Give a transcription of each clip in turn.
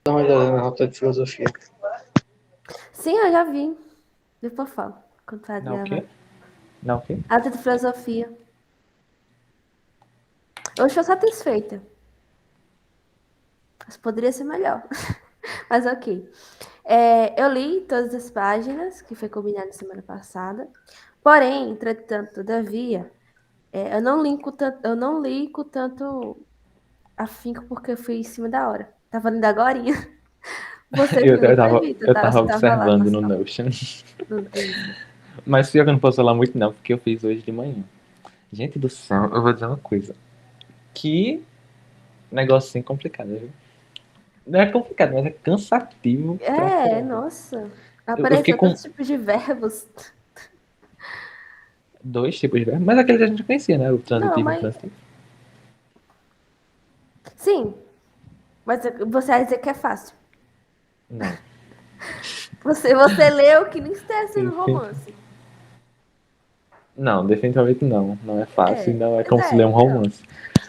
Dá uma olhada na nota de filosofia. Sim, eu já vi. Depois eu falo. Quando vai Não, o quê? gravar. Não, o quê? Aula de filosofia. Eu estou satisfeita. Mas poderia ser melhor. Mas ok. Eu li todas as páginas, que foi combinado semana passada. Porém, entretanto, todavia, eu não li com tanto afinco porque eu fui em cima da hora. Tava lendo agorinha. Você Eu, que não eu, foi, tava, Vitor? eu Você tava tava lá com a observando no sua. Notion. É isso. Mas pior que eu não posso falar muito não, porque eu fiz hoje de manhã. Gente do céu, eu vou dizer uma coisa. Que negocinho complicado, viu? Não é complicado, mas é cansativo pra caramba. Nossa. Eu fiquei Apareceu com tantos tipos de verbos. dois tipos de verbo, mas aqueles a gente conhecia, né? O Não, transitivo e o mas. intransitivo. Sim, mas você vai dizer que é fácil. Não. Você leu que nem está sendo Enfim. romance. Não, definitivamente não. Não é fácil, não é Pois como se ler um então. romance.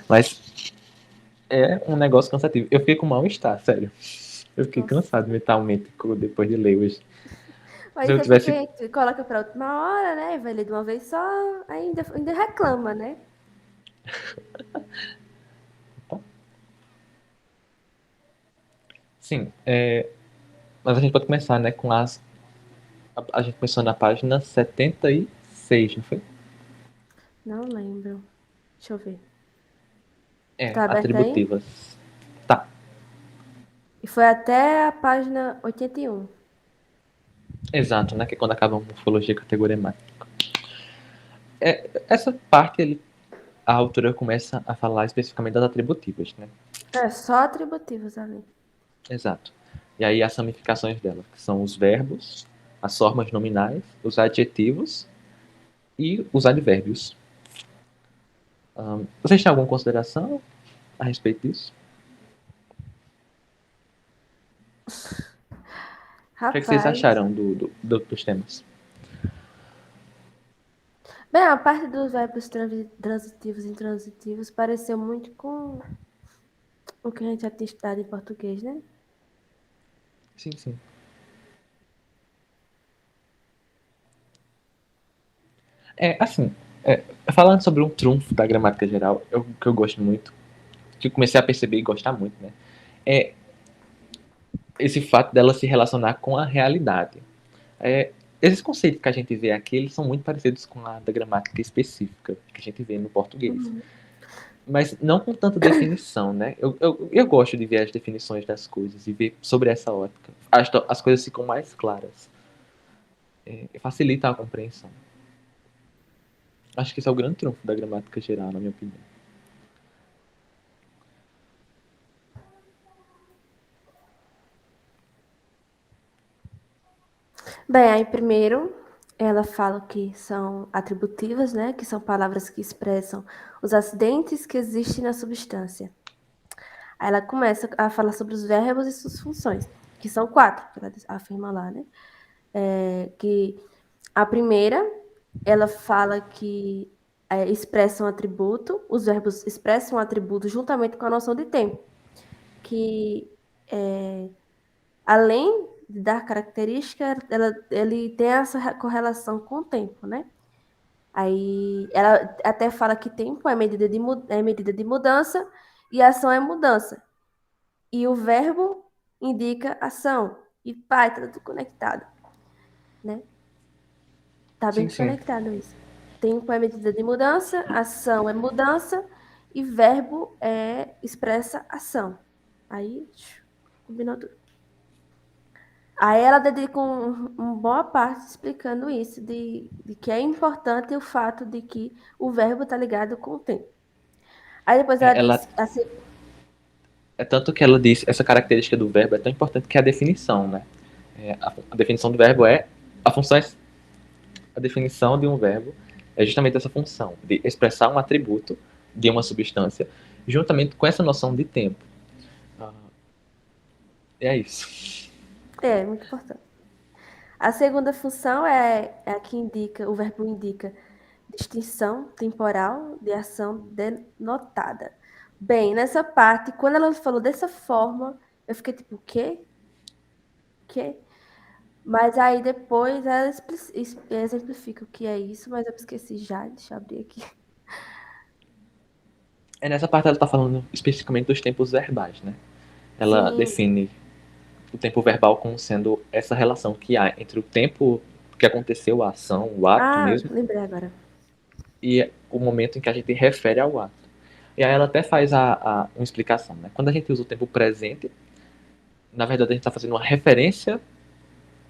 Mas é um negócio cansativo. Eu fiquei com mal-estar, sério. Eu fiquei Nossa. cansado mentalmente depois de ler hoje. Se Mas eu é porque a tivesse. gente coloca pra última hora, né? Vai ler de uma vez só, ainda reclama, né? Sim, mas a gente pode começar, né, com as. A gente começou na página 76, não foi? Não lembro. Deixa eu ver. Tá aberto aí? Atributivas. Tá, E foi até a página 81. exato, né? Que é quando acaba a morfologia categoremática. Essa parte, a autora começa a falar especificamente das atributivas, né? É, só atributivos ali. Exato. E aí as ramificações dela, que são os verbos, as formas nominais, os adjetivos e os advérbios. Vocês têm alguma consideração a respeito disso? O que, é que vocês Rapaz. acharam dos temas? Bem, a parte dos verbos transitivos e intransitivos pareceu muito com o que a gente já tinha estudado em português, né? Sim, sim. Assim, falando sobre um trunfo da gramática geral, que eu gosto muito, que eu comecei a perceber e gostar muito, né? É esse fato dela se relacionar com a realidade. Esses conceitos que a gente vê aqui, eles são muito parecidos com a da gramática específica que a gente vê no português. Uhum. Mas não com tanta definição, né? Eu gosto de ver as definições das coisas e ver sobre essa ótica. As coisas ficam mais claras. Facilita a compreensão. Acho que esse é o grande trunfo da gramática geral, na minha opinião. Bem, aí primeiro ela fala que são atributivas, né? Que são palavras que expressam os acidentes que existem na substância. Aí ela começa a falar sobre os verbos e suas funções, que são quatro, que ela afirma lá, né? Que a primeira, ela fala que expressa um atributo, os verbos expressam um atributo juntamente com a noção de tempo, que além de dar característica, ele tem essa correlação com o tempo, né? Aí ela até fala que tempo é medida de mudança e ação é mudança. E o verbo indica ação. E pá, tá tudo conectado, né? Tá bem Sim, sim. conectado isso. Tempo é medida de mudança, ação é mudança e verbo expressa ação. Aí, combinou tudo. Aí ela dedica uma boa parte explicando isso, de que é importante o fato de que o verbo está ligado com o tempo. Aí depois ela Ela diz assim, É tanto que ela diz, essa característica do verbo é tão importante que é a definição, né? A definição do verbo a função é, a definição de um verbo é justamente essa função de expressar um atributo de uma substância, juntamente com essa noção de tempo. Ah, é isso. muito importante. A segunda função é a que indica, o verbo indica distinção temporal de ação denotada. Bem, nessa parte, quando ela falou dessa forma, Eu fiquei tipo, o quê? O quê? Mas aí depois ela exemplifica o que é isso, mas eu esqueci já, deixa eu abrir aqui. Nessa parte ela está falando especificamente dos tempos verbais, né? Ela Sim. define o tempo verbal como sendo essa relação que há entre o tempo que aconteceu a ação, o ato Ah, mesmo, lembrei agora. e o momento em que a gente refere ao ato. E aí ela até faz uma explicação, né? Quando a gente usa o tempo presente, na verdade a gente está fazendo uma referência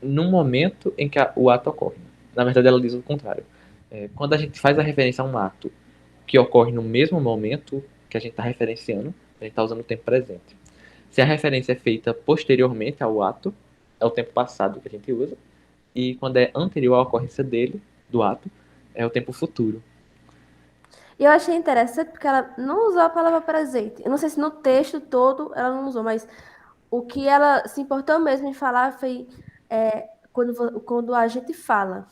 no momento em que o ato ocorre. Na verdade ela diz o contrário. Quando a gente faz a referência a um ato que ocorre no mesmo momento que a gente está referenciando, a gente está usando o tempo presente. Se a referência é feita posteriormente ao ato, é o tempo passado que a gente usa. E quando é anterior à ocorrência dele, do ato, é o tempo futuro. E eu achei interessante porque ela não usou a palavra presente. Eu não sei se no texto todo ela não usou, mas o que ela se importou mesmo em falar foi quando a gente fala,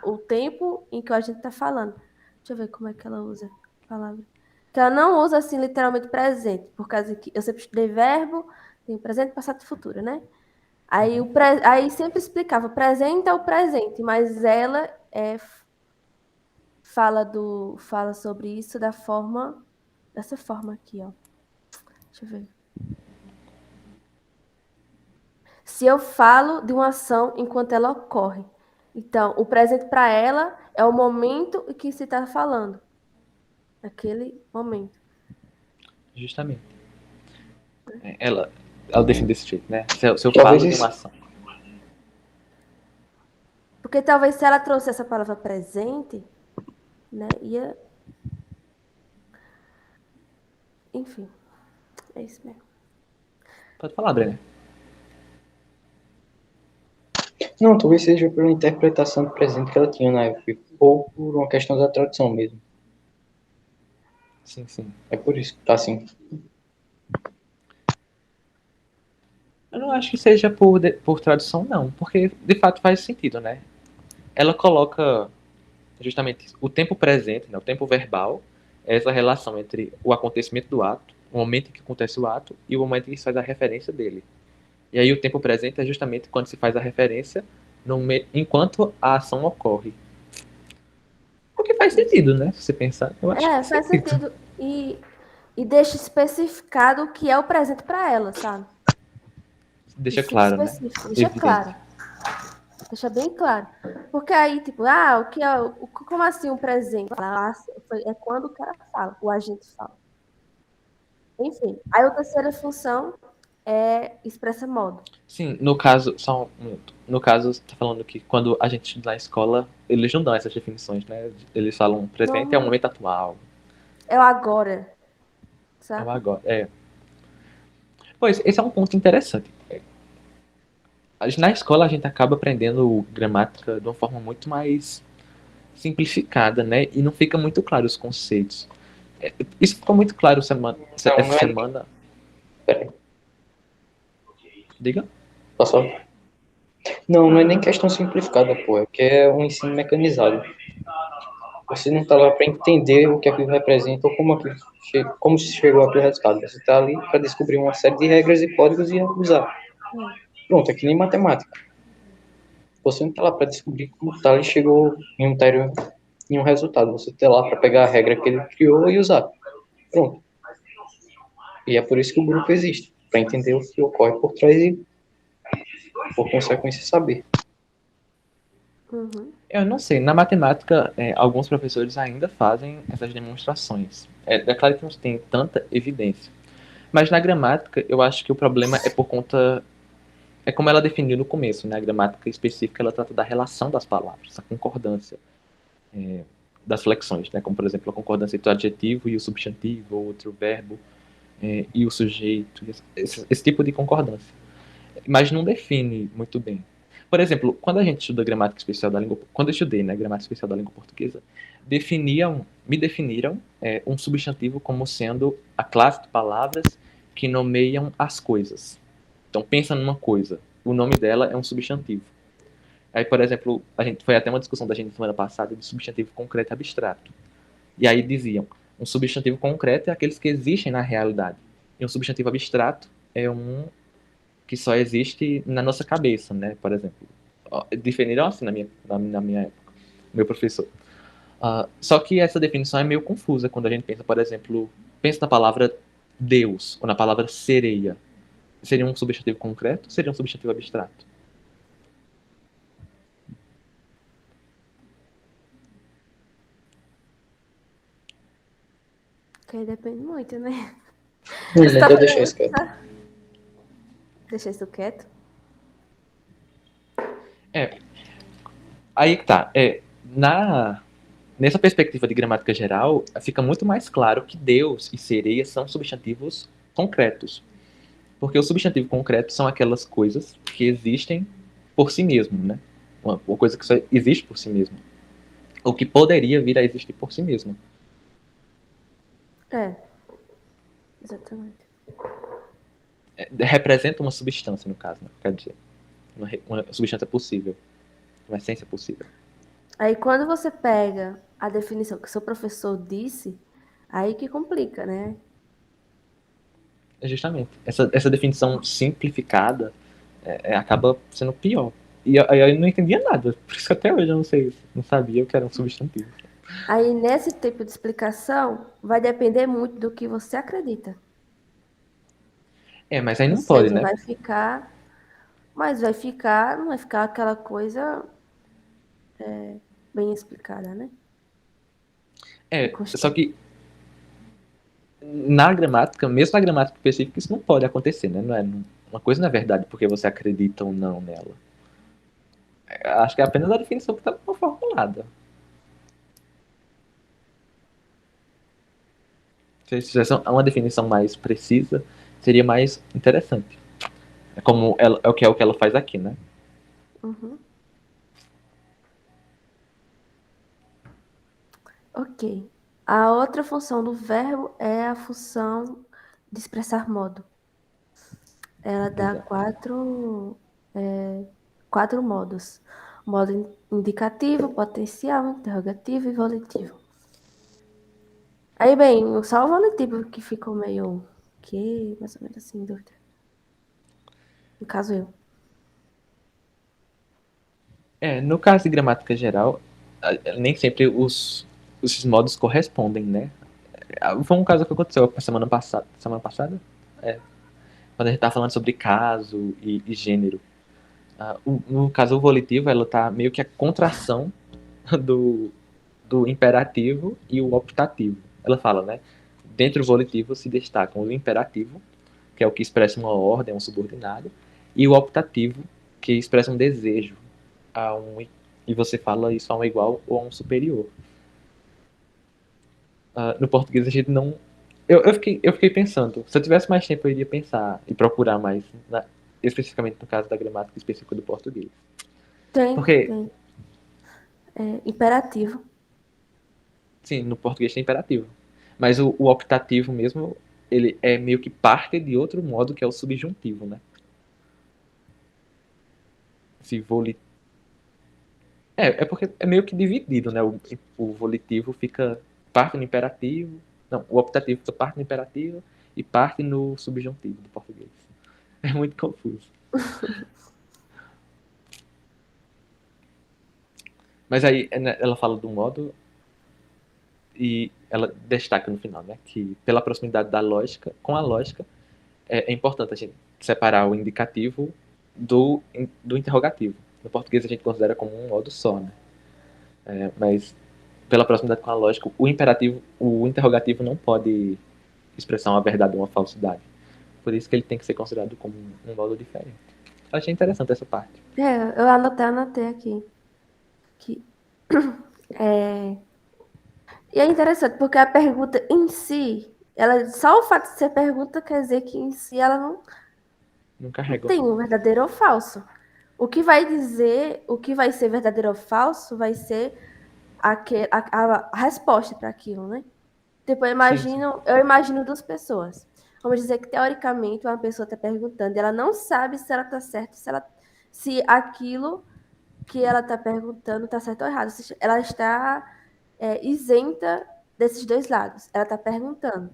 o tempo em que a gente está falando. Deixa eu ver como é que ela usa a palavra. Que ela não usa assim literalmente presente, por causa que eu sempre estudei verbo, tem presente, passado e futuro, né? Aí, Uhum. aí sempre explicava, presente é o presente, mas ela fala sobre isso dessa forma aqui, ó. Deixa eu ver. Se eu falo de uma ação enquanto ela ocorre. Então, o presente para ela é o momento em que se está falando. Aquele momento. Justamente. Ela define desse jeito, né? Se eu Talvez falo de uma isso. ação. Porque talvez se ela trouxe essa palavra presente, né, ia. Enfim, é isso mesmo. Pode falar, Brenner. Não, talvez seja pela interpretação do presente que ela tinha na época, ou por uma questão da tradução mesmo. Sim, sim. É por isso que tá assim. Eu não acho que seja por tradução, não. Porque, de fato, faz sentido, né? Ela coloca justamente o tempo presente, né, o tempo verbal, é essa relação entre o acontecimento do ato, o momento em que acontece o ato e o momento em que se faz a referência dele. E aí o tempo presente é justamente quando se faz a referência enquanto a ação ocorre. O que faz Isso. sentido, né? Se você pensar, eu acho que faz Faz sentido. sentido. E deixa especificado o que é o presente para ela, sabe? Deixa Isso fica claro, né? específico, deixa Evidente. claro. Deixa bem claro. Porque aí, tipo, o que é. Como assim um presente? É quando o cara fala, o agente fala. Enfim. Aí a terceira função é expressa modo. Sim, no caso, só um minuto. No caso, você tá falando que quando a gente estuda na escola, eles não dão essas definições, né? Eles falam presente é o Não, momento atual, é o agora, é o sabe? agora. Pois, esse é um ponto interessante. Na escola a gente acaba aprendendo gramática de uma forma muito mais simplificada, né? E não fica muito claro os conceitos. Isso ficou muito claro Não, essa não é. semana. Peraí, Diga? posso falar? Não, não é nem questão simplificada, pô. É que é um ensino mecanizado. Você não está lá para entender o que aquilo representa ou como se chegou àquele resultado. Você está ali para descobrir uma série de regras e códigos e usar. Pronto, é que nem matemática. Você não está lá para descobrir como o Thales chegou em um resultado. Você está lá para pegar a regra que ele criou e usar. Pronto. E é por isso que o grupo existe, para entender o que ocorre por trás e, por consequência, saber. Uhum. Eu não sei. Na matemática, alguns professores ainda fazem essas demonstrações. É claro que não tem tanta evidência. Mas na gramática, eu acho que o problema é por conta. É como ela definiu no começo, né? A gramática específica ela trata da relação das palavras, a concordância das flexões, né? Como, por exemplo, a concordância entre o adjetivo e o substantivo, ou entre o verbo e o sujeito, esse tipo de concordância. Mas não define muito bem. Por exemplo, quando a gente estuda gramática especial da língua, quando eu estudei, né, gramática especial da língua portuguesa, me definiram um substantivo como sendo a classe de palavras que nomeiam as coisas. Então pensa numa coisa, o nome dela é um substantivo. Aí, por exemplo, a gente foi até uma discussão da gente semana passada de substantivo concreto e abstrato. E aí diziam, um substantivo concreto é aqueles que existem na realidade. E um substantivo abstrato é um que só existe na nossa cabeça, né? Por exemplo, definiram assim na minha época, meu professor. Só que essa definição é meio confusa quando a gente pensa, por exemplo, pensa na palavra Deus ou na palavra sereia. Seria um substantivo concreto ou seria um substantivo abstrato? Que aí depende muito, né? Você tá Eu deixei fazendo... isso quieto. Deixa isso quieto. Aí que tá. Nessa perspectiva de gramática geral, fica muito mais claro que Deus e sereia são substantivos concretos. Porque o substantivo concreto são aquelas coisas que existem por si mesmo, né? Uma coisa que só existe por si mesmo. Ou que poderia vir a existir por si mesmo. Exatamente. Representa uma substância, no caso, né? Quer dizer, uma substância possível. Uma essência possível. Aí quando você pega a definição que seu professor disse, aí que complica, né? Justamente. Essa definição simplificada acaba sendo pior. E aí eu não entendia nada. Por isso que até hoje eu não sei, não sabia o que era um substantivo. Aí nesse tipo de explicação vai depender muito do que você acredita. Mas aí Ou não pode, seja, né? vai ficar, mas vai ficar, não vai ficar aquela coisa bem explicada, né? Só que na gramática, mesmo na gramática específica, isso não pode acontecer, né? Uma coisa não é verdade porque você acredita ou não nela. Acho que é apenas a definição que está formulada. Se tivesse uma definição mais precisa, seria mais interessante. É o que ela faz aqui, né? Uhum. Ok. A outra função do verbo é a função de expressar modo. Ela dá Exato. quatro modos: modo indicativo, potencial, interrogativo e volitivo. Aí, bem, só o volitivo que ficou meio que, mais ou menos assim, em dúvida. No caso, eu. No caso de gramática geral, nem sempre os modos correspondem, né? Foi um caso que aconteceu semana passada. Semana passada? Quando a gente tá falando sobre caso e gênero. No caso, o volitivo, ela tá meio que a contração do, do imperativo e o optativo. Ela fala, né? Dentro do volitivo se destacam o imperativo, que é o que expressa uma ordem, um subordinado, e o optativo, que expressa um desejo e você fala isso a um igual ou a um superior. No português a gente não. Eu fiquei pensando, se eu tivesse mais tempo eu iria pensar e procurar mais, especificamente no caso da gramática específica do português. Porque, Tem. Imperativo. sim, no português tem imperativo. Mas o optativo mesmo, ele é meio que parte de outro modo que é o subjuntivo, né? Se voli... é porque é meio que dividido, né? O volitivo fica parte no imperativo. Não, o optativo fica parte no imperativo e parte no subjuntivo do português. É muito confuso. Mas aí ela fala do modo e ela destaca no final, né? Que pela proximidade da lógica, com a lógica, é importante a gente separar o indicativo do interrogativo. No português a gente considera como um modo só, né? Mas pela proximidade com a lógica, o interrogativo não pode expressar uma verdade ou uma falsidade. Por isso que ele tem que ser considerado como um modo diferente. Eu achei interessante essa parte. Eu anotei aqui. Que, é... E é interessante, porque a pergunta em si, só o fato de ser pergunta quer dizer que em si ela Não não carrega. tem um verdadeiro ou falso. O que vai dizer, o que vai ser verdadeiro ou falso, vai ser a resposta para aquilo, né? Tipo, Sim, sim. eu imagino duas pessoas. Vamos dizer que, teoricamente, uma pessoa está perguntando e ela não sabe se ela está certa, se aquilo que ela está perguntando está certo ou errado. Ela está isenta desses dois lados. Ela está perguntando.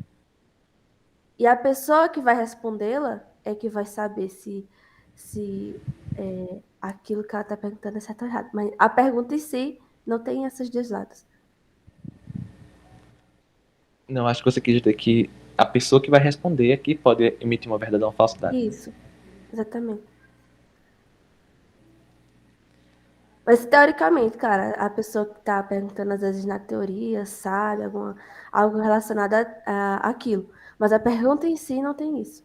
E a pessoa que vai respondê-la é que vai saber se se aquilo que ela está perguntando é certo ou errado. Mas a pergunta em si não tem esses dois lados. Não, acho que você quis dizer que a pessoa que vai responder aqui pode emitir uma verdade ou uma falsidade. Isso, exatamente. Mas teoricamente, cara, a pessoa que está perguntando às vezes na teoria sabe algo relacionado àquilo. Mas a pergunta em si não tem isso.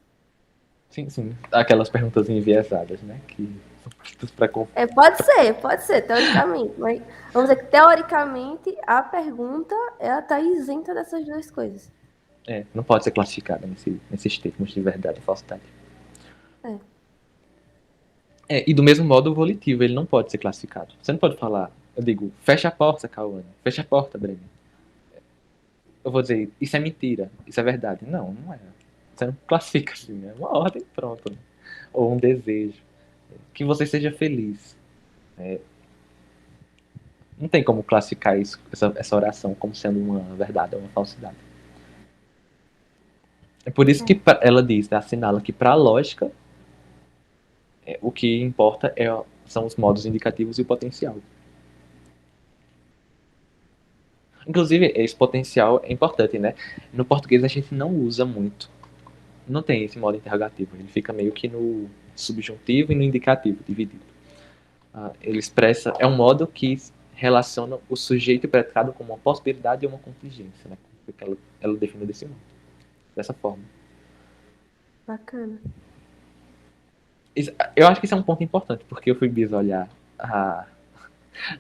Sim, sim. Aquelas perguntas enviesadas, né? Que são feitas para Pode ser, teoricamente. Mas vamos dizer que teoricamente a pergunta ela está isenta dessas duas coisas. não pode ser classificada nesses termos de verdade e falsidade. É. E do mesmo modo o volitivo, ele não pode ser classificado. Você não pode falar, eu digo, fecha a porta, Cauane. Fecha a porta, Breno. Eu vou dizer, isso é mentira, isso é verdade. Não, não é. Você não classifica assim, é uma ordem pronta. Né? Ou um desejo. Que você seja feliz. Não tem como classificar isso, essa oração como sendo uma verdade ou uma falsidade. É por isso que ela diz, né, assinala que para a lógica, o que importa são os modos indicativos e o potencial. Inclusive, esse potencial é importante, né? No português a gente não usa muito. Não tem esse modo interrogativo. Ele fica meio que no subjuntivo e no indicativo, dividido. Ele expressa... É um modo que relaciona o sujeito e predicado como uma possibilidade e uma contingência, né? Porque ela define desse modo. Dessa forma. Bacana. Eu acho que isso é um ponto importante, porque eu fui bisolhar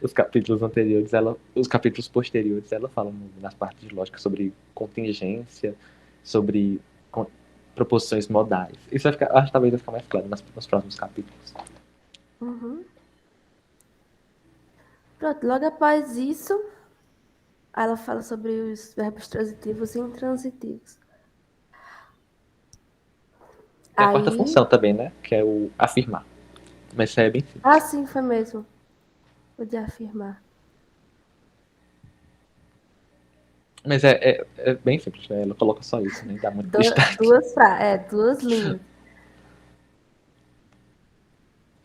os capítulos anteriores, os capítulos posteriores, ela fala nas partes de lógica sobre contingência, sobre proposições modais. Isso vai ficar, acho que talvez vai ficar mais claro nos próximos capítulos. Uhum. Pronto, logo após isso, ela fala sobre os verbos transitivos e intransitivos. É a quarta Aí. função também, né? Que é o afirmar. Mas isso aí é bem Ah, simples. sim, foi mesmo. Podia afirmar. Mas é bem simples, né? Ela coloca só isso, nem dá muito destaque. Duas linhas.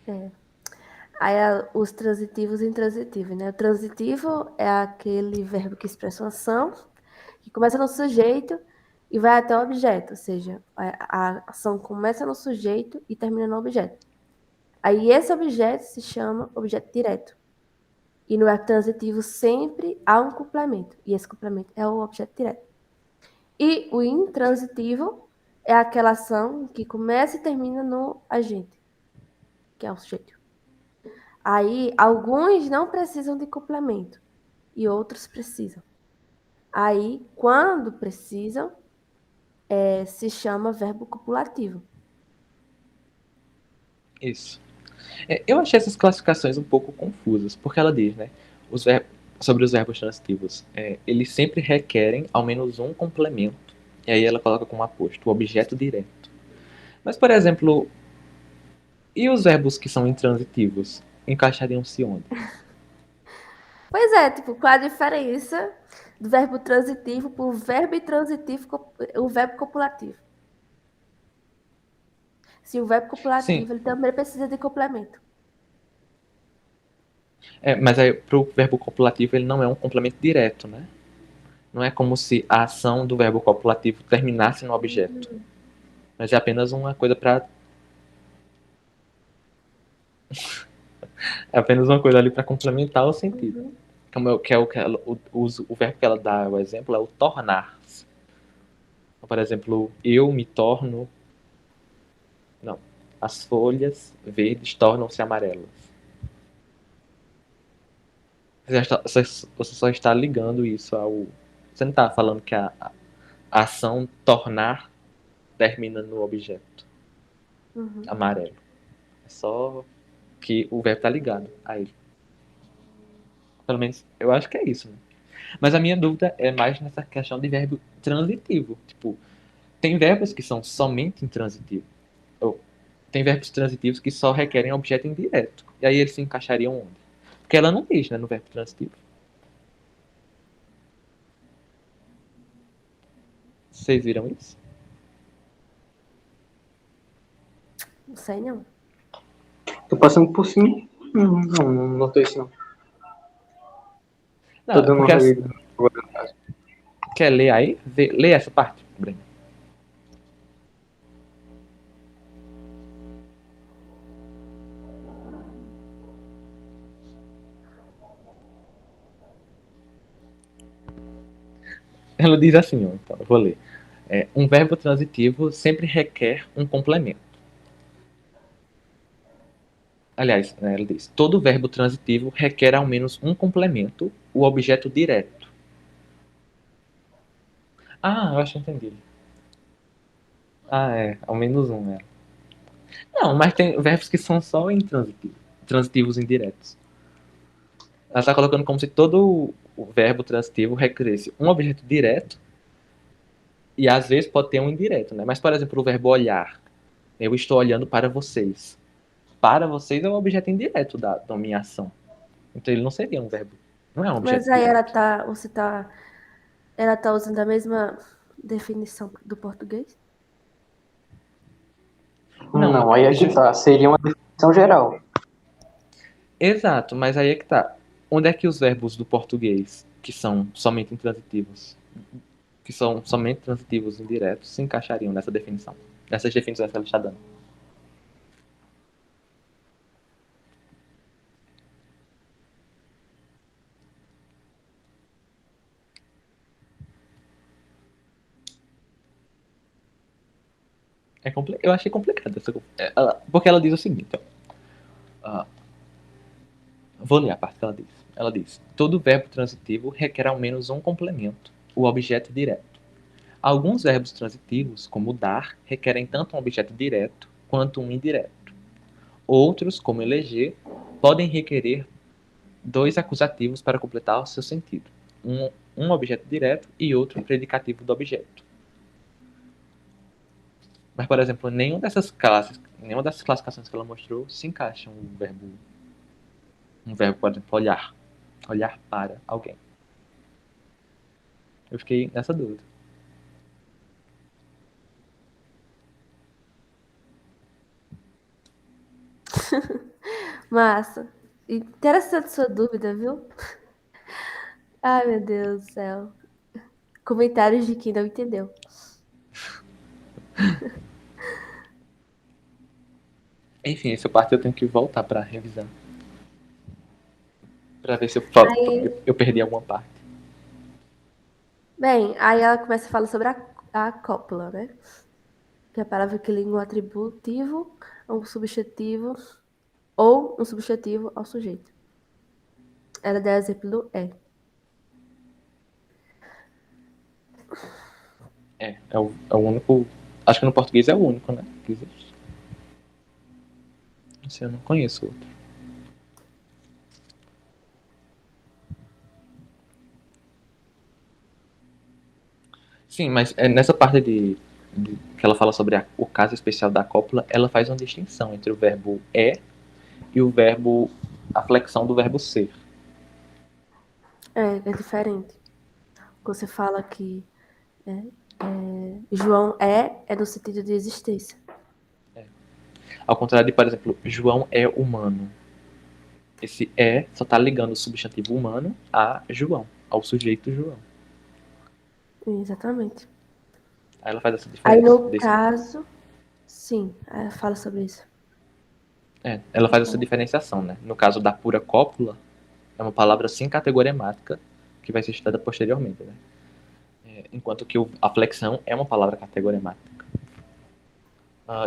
É. Aí os transitivos e intransitivos, né? O transitivo é aquele verbo que expressa uma ação, que começa no sujeito e vai até o objeto, ou seja, a ação começa no sujeito e termina no objeto. Aí esse objeto se chama objeto direto. E no transitivo sempre há um complemento, e esse complemento é o objeto direto. E o intransitivo é aquela ação que começa e termina no agente, que é o sujeito. Aí, alguns não precisam de complemento e outros precisam. Aí, quando precisam, se chama verbo copulativo. Isso. Eu achei essas classificações um pouco confusas, porque ela diz, né? Sobre os verbos transitivos, eles sempre requerem ao menos um complemento. E aí ela coloca como aposto o objeto direto. Mas, por exemplo, e os verbos que são intransitivos? Encaixariam-se onde? Pois é, tipo, qual a diferença do verbo transitivo para o verbo intransitivo, o verbo copulativo? Se o verbo Sim, copulativo, ele também precisa de complemento. mas aí pro verbo copulativo ele não é um complemento direto, né? Não é como se a ação do verbo copulativo terminasse no objeto. Mas é apenas uma coisa para é apenas uma coisa ali para complementar o sentido. Uhum. Que é o que o verbo que ela dá o exemplo é o tornar-se. Então, por exemplo, eu me torno. Não. As folhas verdes tornam-se amarelas. Você só está ligando isso ao. Você não está falando que a ação tornar termina no objeto Uhum. amarelo. É só que o verbo está ligado a ele. Pelo menos eu acho que é isso. Né? Mas a minha dúvida é mais nessa questão de verbo transitivo. Tipo, tem verbos que são somente intransitivos. Ou tem verbos transitivos que só requerem objeto indireto. E aí eles se encaixariam onde? Porque ela não diz, né, no verbo transitivo. Vocês viram isso? Não sei não. passando por cima. Não notei isso não. Tô Não, dando uma porque relida agora no caso. quer ler aí? Lê essa parte, Breno. Ela diz assim, ó, então, eu vou ler. Um verbo transitivo sempre requer um complemento. Aliás, né, ela diz: todo verbo transitivo requer ao menos um complemento, o objeto direto. Ah, eu acho que entendi. Ah, ao menos um, é. Não, mas tem verbos que são só intransitivos, transitivos indiretos. Ela está colocando como se todo o verbo transitivo requeresse um objeto direto e às vezes pode ter um indireto, né? Mas, por exemplo, o verbo olhar. Eu estou olhando para vocês. Para vocês é um objeto indireto da minha ação. Então ele não seria um verbo. Não é um objeto Mas aí direto. ela tá usando a mesma definição do português? Não, Não, aí é que tá. Seria uma definição geral. exato, mas aí é que tá. Onde é que os verbos do português, que são somente intransitivos, que são somente transitivos indiretos, se encaixariam nessa definição? Nessas definições que ela está dando. Eu achei complicado porque ela diz o seguinte, ó. Ah, vou ler a parte que ela diz. Ela diz: todo verbo transitivo requer ao menos um complemento, o objeto direto. Alguns verbos transitivos, como dar, requerem tanto um objeto direto quanto um indireto. Outros, como eleger, podem requerer dois acusativos para completar o seu sentido. Um objeto direto e outro predicativo do objeto. Mas, por exemplo, nenhuma dessas classificações que ela mostrou se encaixa um verbo, por exemplo, olhar. Olhar para alguém. Eu fiquei nessa dúvida. Massa. Interessante sua dúvida, viu? Ai, meu Deus do céu. Comentários de quem não entendeu. Enfim, essa parte eu tenho que voltar para revisar. Para ver se Aí, eu perdi alguma parte. bem, aí ela começa a falar sobre a cópula, né? Que é a palavra que liga um atributivo a um substantivo ou um substantivo ao sujeito. Ela dá exemplo do é. É o único. Acho que no português é o único, né? Que existe. Não sei, eu não conheço outro. Sim, mas nessa parte que ela fala sobre o caso especial da cópula, ela faz uma distinção entre o verbo é e o verbo. A flexão do verbo ser. É diferente. Você fala que João é no sentido de existência. Ao contrário de, por exemplo, João é humano. Esse é só está ligando o substantivo humano a João, ao sujeito João. Exatamente. Aí ela faz essa Aí diferença. no caso, sim, ela fala sobre isso. Ela faz essa diferenciação, né? No caso da pura cópula, é uma palavra sem categoremática que vai ser estudada posteriormente, né? Enquanto que a flexão é uma palavra categoremática.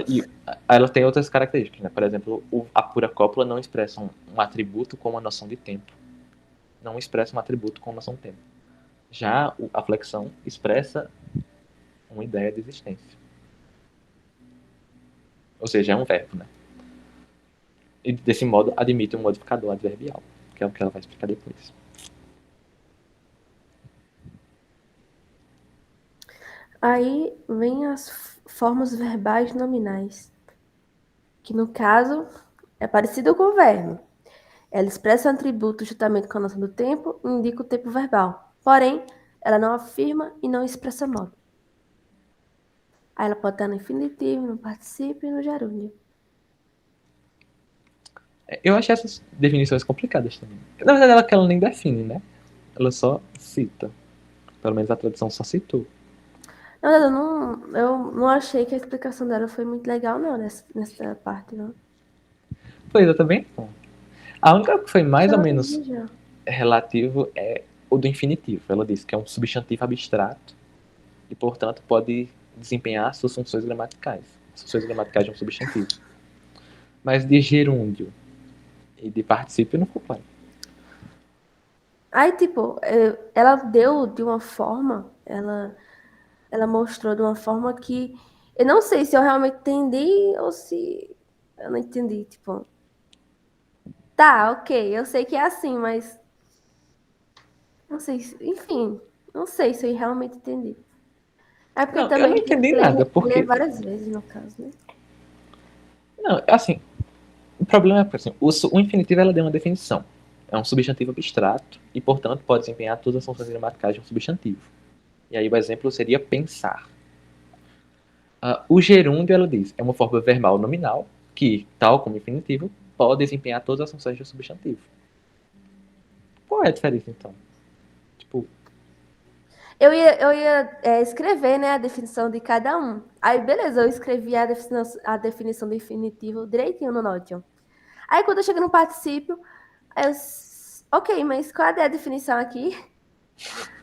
E ela tem outras características, né? Por exemplo, a pura cópula não expressa um atributo com uma noção de tempo. Não expressa um atributo com noção de tempo. Já a flexão expressa uma ideia de existência. Ou seja, é um verbo, né? E desse modo admite um modificador adverbial, que é o que ela vai explicar depois. Aí vem as formas verbais nominais, que no caso é parecido com o verbo. Ela expressa um atributo juntamente com a noção do tempo e indica o tempo verbal. Porém, ela não afirma e não expressa modo. Aí ela pode estar no infinitivo, no particípio e no gerúndio. Eu achei essas definições complicadas também. Na verdade, ela nem define, né? Ela só cita. Pelo menos a tradução só citou. Na verdade, eu não achei que a explicação dela foi muito legal, não, nessa parte, não. Pois eu também não. A única que foi mais ou Ela menos já. relativo é o do infinitivo. Ela disse que é um substantivo abstrato e, portanto, pode desempenhar suas funções gramaticais. As funções gramaticais de um substantivo. Mas de gerúndio e de particípio não ficou claro. Aí, tipo, ela deu de uma forma, ela mostrou de uma forma que eu não sei se eu realmente entendi ou se eu não entendi. Tipo, tá, ok, eu sei que é assim, mas não sei, enfim, não sei se eu realmente entendi. É porque Não, eu não também tem entendi que nada, ler porque. várias vezes, no caso, né? Não, assim, o problema é que assim, o infinitivo ela deu uma definição. É um substantivo abstrato e, portanto, pode desempenhar todas as funções gramaticais de um substantivo. E aí o exemplo seria pensar. O gerúndio, ela diz, é uma forma verbal nominal que, tal como o infinitivo, pode desempenhar todas as funções de um substantivo. Qual é a diferença, então? Tipo, Eu ia escrever, né, a definição de cada um. Aí, beleza, eu escrevi a definição do infinitivo direitinho no Notion. Aí, quando eu chego no particípio, aí ok, mas cadê a definição aqui?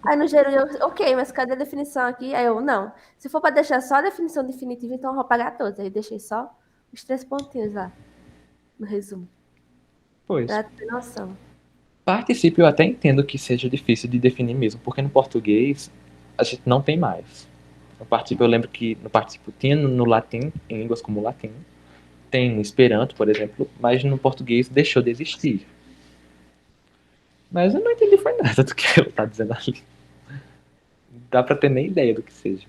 Aí no gerúndio, ok, mas cadê a definição aqui? Aí eu, não. Se for para deixar só a definição definitiva, então eu vou apagar todas. Aí eu deixei só os 3 pontinhos lá, no resumo, pois. pra ter noção. Particípio eu até entendo que seja difícil de definir mesmo, porque no português a gente não tem mais. No particípio eu lembro que no particípio tinha no latim, em línguas como o latim, tem no Esperanto, por exemplo, mas no português deixou de existir. Mas eu não entendi foi nada do que ela tá dizendo ali. Não dá pra ter nem ideia do que seja.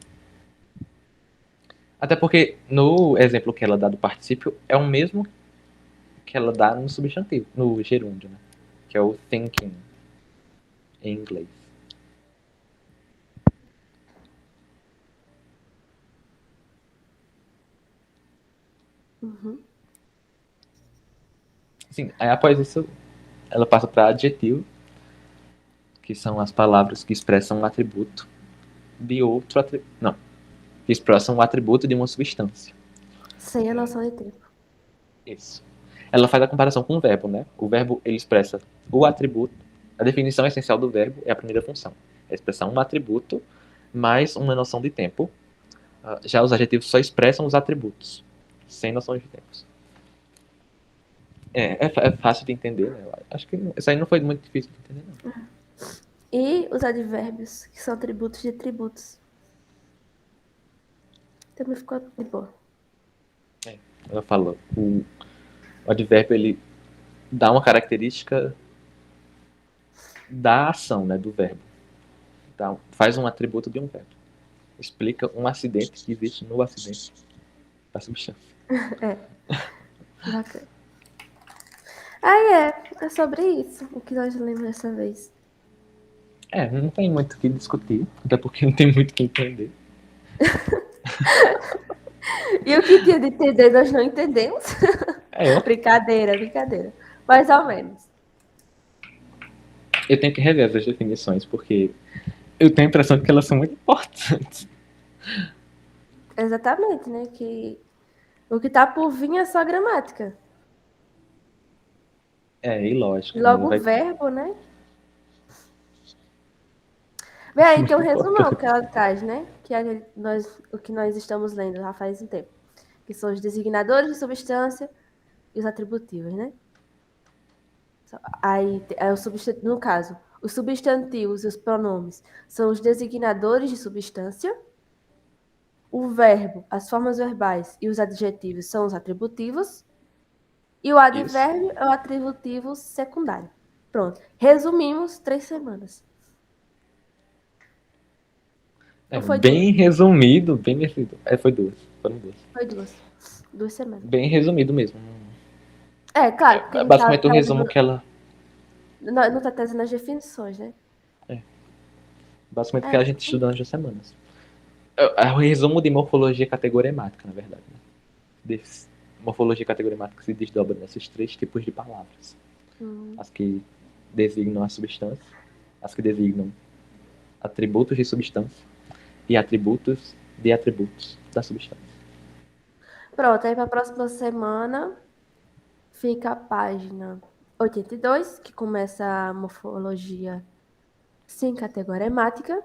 Até porque no exemplo que ela dá do particípio é o mesmo que ela dá no substantivo, no gerúndio, né? Que é o thinking em inglês. Uhum. Sim, aí após isso ela passa para adjetivo, que são as palavras que expressam um atributo de outro atributo. Não, que expressam um atributo de uma substância. Sem a noção de tempo. Isso. Ela faz a comparação com o verbo, né? O verbo ele expressa o atributo. A definição essencial do verbo é a primeira função. É expressar um atributo mais uma noção de tempo. Já os adjetivos só expressam os atributos, sem noção de tempos. É fácil de entender, né? Eu acho que isso aí não foi muito difícil de entender, não. E os advérbios, que são atributos de atributos. Também ficou de boa. Ela fala, o advérbio ele dá uma característica da ação, né, do verbo. Então, faz um atributo de um verbo. Explica um acidente que existe no acidente da substância. É, bacana. Aí é sobre isso o que nós lemos dessa vez. Não tem muito o que discutir, até porque não tem muito o que entender. E o que tinha de entender nós não entendemos. É, Brincadeira, brincadeira. Mais ou menos. eu tenho que rever essas definições, porque eu tenho a impressão de que elas são muito importantes. Exatamente, né? Que o que tá por vir é só gramática. E E lógica, não logo o vai verbo, né? Vê aí, tem um muito resumão que importante. ela traz, né? Que é o que nós estamos lendo já faz um tempo. Que são os designadores de substância e os atributivos, né? Aí, no caso, os substantivos e os pronomes são os designadores de substância. O verbo, as formas verbais e os adjetivos são os atributivos. E o Isso. advérbio é o atributivo secundário. Pronto. Resumimos 3 semanas. Ou foi duas? Bem resumido, bem resumido. Foi duas. Foram duas. Foi duas. 2 semanas. Bem resumido mesmo. É, claro, porque a É gente tá basicamente o resumo trazendo. que ela. Não tá trazendo as definições, né? É, basicamente o que É, a gente estuda nas 2 semanas. É o resumo de morfologia categoremática, na verdade. Né? morfologia categorimática se desdobra nesses 3 tipos de palavras. As que designam a substância, as que designam atributos de substância e atributos de atributos da substância. Pronto, aí para a próxima semana fica a página 82, que começa a morfologia sincategoremática,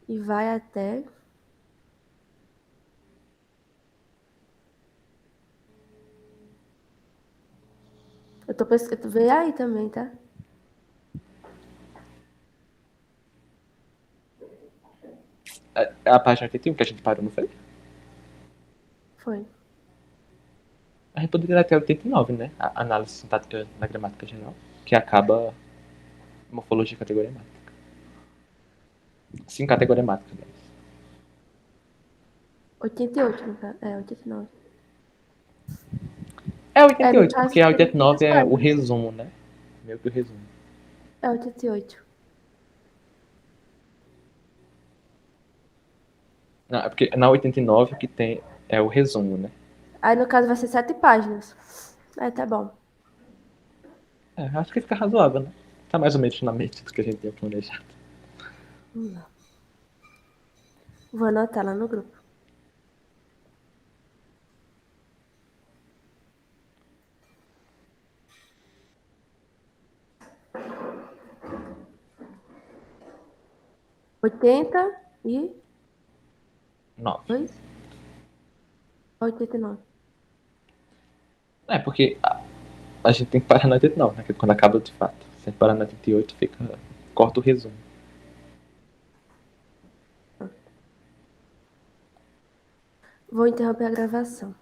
e vai até eu tô pesquisando, vê aí também, tá? É a página 81 que a gente parou, não foi? Foi. A gente poderia ir até 89, né? A análise sintática da gramática geral, que acaba morfologia categorimática. Sim, categorimática, aliás. 88, no caso. É, 89. É É, no 88, caso, porque a tem muitas 89 é o páginas. resumo, né? Meio que o resumo. É 88. Não, é porque na 89 o que tem é o resumo, né? Aí, no caso, vai ser 7 páginas. Aí, tá bom. É, acho que fica razoável, né? Tá mais ou menos na mente do que a gente tinha planejado. Vou anotar lá no grupo. Oitenta e 9. dois? 89. É, porque a gente tem que parar na 89, né? Que é quando acaba de fato. Se a gente parar na 88, corta o resumo. Vou interromper a gravação.